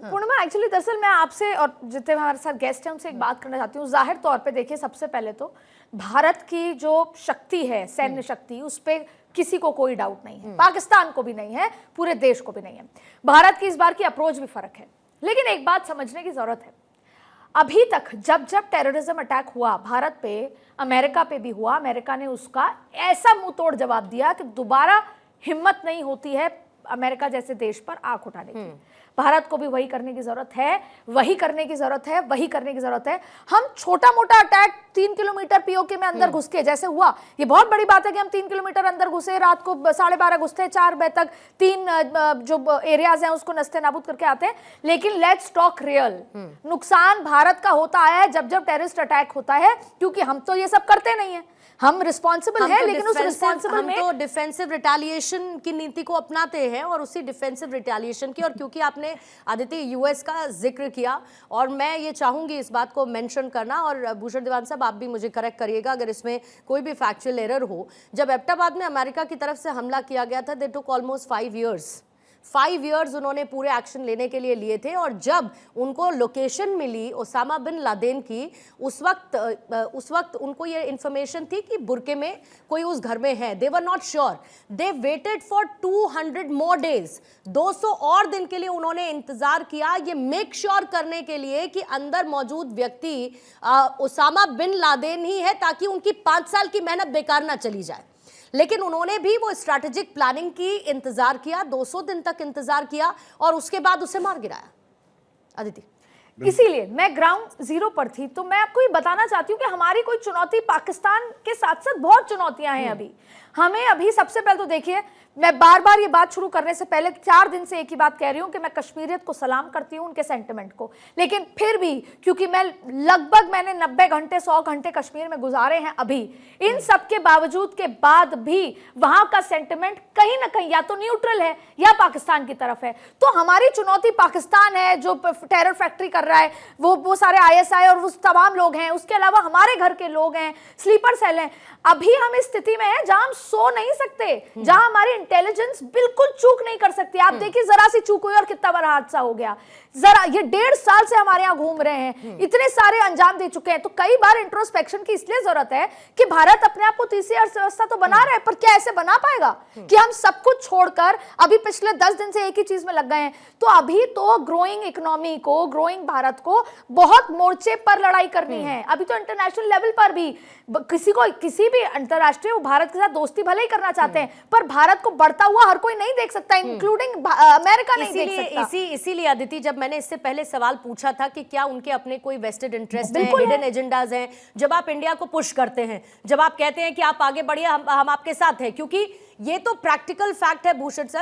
पूर्णिमा, actually दरअसल मैं आपसे और जितने हमारे साथ गेस्ट हैं उनसे एक बात करना चाहती हूँ। जाहिर तौर पे देखिए, सबसे पहले तो भारत की जो शक्ति है, सैन्य शक्ति, उस पर किसी को कोई डाउट नहीं है, पाकिस्तान को भी नहीं है, पूरे देश को भी नहीं है। भारत की इस बार की अप्रोच भी फर्क है, लेकिन एक बात समझने की जरूरत है। अभी तक जब जब टेररिज्म अटैक हुआ भारत पे, अमेरिका पे भी हुआ, अमेरिका ने उसका ऐसा मुंह तोड़ जवाब दिया कि दोबारा हिम्मत नहीं होती है अमेरिका जैसे देश पर आंख उठाने की। भारत को भी वही करने की जरूरत है, वही करने की जरूरत है, वही करने की जरूरत है। हम छोटा मोटा अटैक 3 किलोमीटर पीओके में अंदर घुस के जैसे हुआ, ये बहुत बड़ी बात है कि हम 3 किलोमीटर अंदर घुसे, रात को 12:30 घुसते, 4 बजे तक 3 जो एरियाज हैं उसको नस्ते नाबूद करके आते हैं। लेकिन लेट्स टॉक रियल, नुकसान भारत का होता आया है जब जब टेररिस्ट अटैक होता है, क्योंकि हम तो ये सब करते नहीं है, हम रिस्पॉन्सिबल है, लेकिन उस रिस्पॉन्सिबल में तो डिफेंसिव रिटेलिएशन की नीति को अपनाते हैं और उसी डिफेंसिव रिटेलिएशन की, और क्योंकि आपने आदित्य यूएस का जिक्र किया और मैं ये चाहूंगी इस बात को मेंशन करना, और भूषण दीवान साहब आप भी मुझे करेक्ट करिएगा अगर इसमें कोई भी फैक्चुअल एरर हो। जब एबटाबाद में अमेरिका की तरफ से हमला किया गया था, दे टुक ऑलमोस्ट 5 इयर्स उन्होंने पूरे एक्शन लेने के लिए लिए थे, और जब उनको लोकेशन मिली ओसामा बिन लादेन की, उस वक्त उनको ये इंफॉर्मेशन थी कि बुरके में कोई उस घर में है। They were not sure, they waited for 200 more days, 200 और दिन के लिए उन्होंने इंतजार किया, ये मेक श्योर करने के लिए कि अंदर मौजूद व्यक्ति ओसामा बिन लादेन ही है, ताकि उनकी 5 साल की मेहनत बेकार ना चली जाए। लेकिन उन्होंने भी वो स्ट्रैटेजिक प्लानिंग की, इंतजार किया, 200 दिन तक इंतजार किया और उसके बाद उसे मार गिराया। अदिति, इसीलिए मैं ग्राउंड जीरो पर थी, तो मैं आपको ये बताना चाहती हूँ कि हमारी कोई चुनौती, पाकिस्तान के साथ साथ बहुत चुनौतियां हैं अभी हमें। अभी सबसे पहले तो देखिए, मैं बार बार ये बात शुरू करने से पहले 4 दिन से एक ही बात कह रही हूं कि मैं कश्मीरियत को सलाम करती हूं, उनके सेंटिमेंट को, लेकिन फिर भी क्योंकि मैंने 90 घंटे 100 घंटे कश्मीर में गुजारे हैं अभी, इन सब के बावजूद के बाद भी वहां का सेंटिमेंट कहीं ना कहीं या तो न्यूट्रल है या पाकिस्तान की तरफ है। तो हमारी चुनौती पाकिस्तान है जो टेरर फैक्ट्री कर रहा है, वो सारे ISI और वो तमाम लोग हैं, उसके अलावा हमारे घर के लोग हैं, स्लीपर सेल हैं। अभी हम इस स्थिति में हैं जहां हम सो नहीं सकते, जहां हमारी इंटेलिजेंस बिल्कुल चूक नहीं कर सकती। आप देखिए, जरा सी चूक हुई और कितना बड़ा हादसा हो गया। जरा ये 1.5 साल से हमारे यहाँ घूम रहे हैं, इतने सारे अंजाम दे चुके हैं। तो कई बार इंट्रोस्पेक्शन की इसलिए जरूरत है कि भारत अपने आप को तीसरी अर्थव्यवस्था तो बना रहा है, पर क्या ऐसे बना पाएगा कि हम सब कुछ छोड़कर अभी पिछले 10 दिन से एक ही चीज में लग गए हैं? तो अभी तो ग्रोइंग इकोनॉमी को, ग्रोइंग भारत को बहुत मोर्चे पर लड़ाई करनी है। अभी तो इंटरनेशनल लेवल पर भी किसी भी अंतरराष्ट्रीय भारत के साथ दोस्ती भले ही करना चाहते हैं, पर भारत को बढ़ता हुआ हर कोई नहीं देख सकता, इंक्लूडिंग अमेरिका नहीं देख सकता। इसीलिए अदिति, जब मैंने इससे पहले सवाल पूछा था कि क्या उनके अपने कोई वेस्टेड इंटरेस्ट है, हिडन एजेंडाज हैं, जब आप इंडिया को पुश करते हैं, जब आप कहते हैं कि आप आगे बढ़िए, हम आपके साथ हैं, क्योंकि ये तो प्रैक्टिकल फैक्ट है भूषण सर।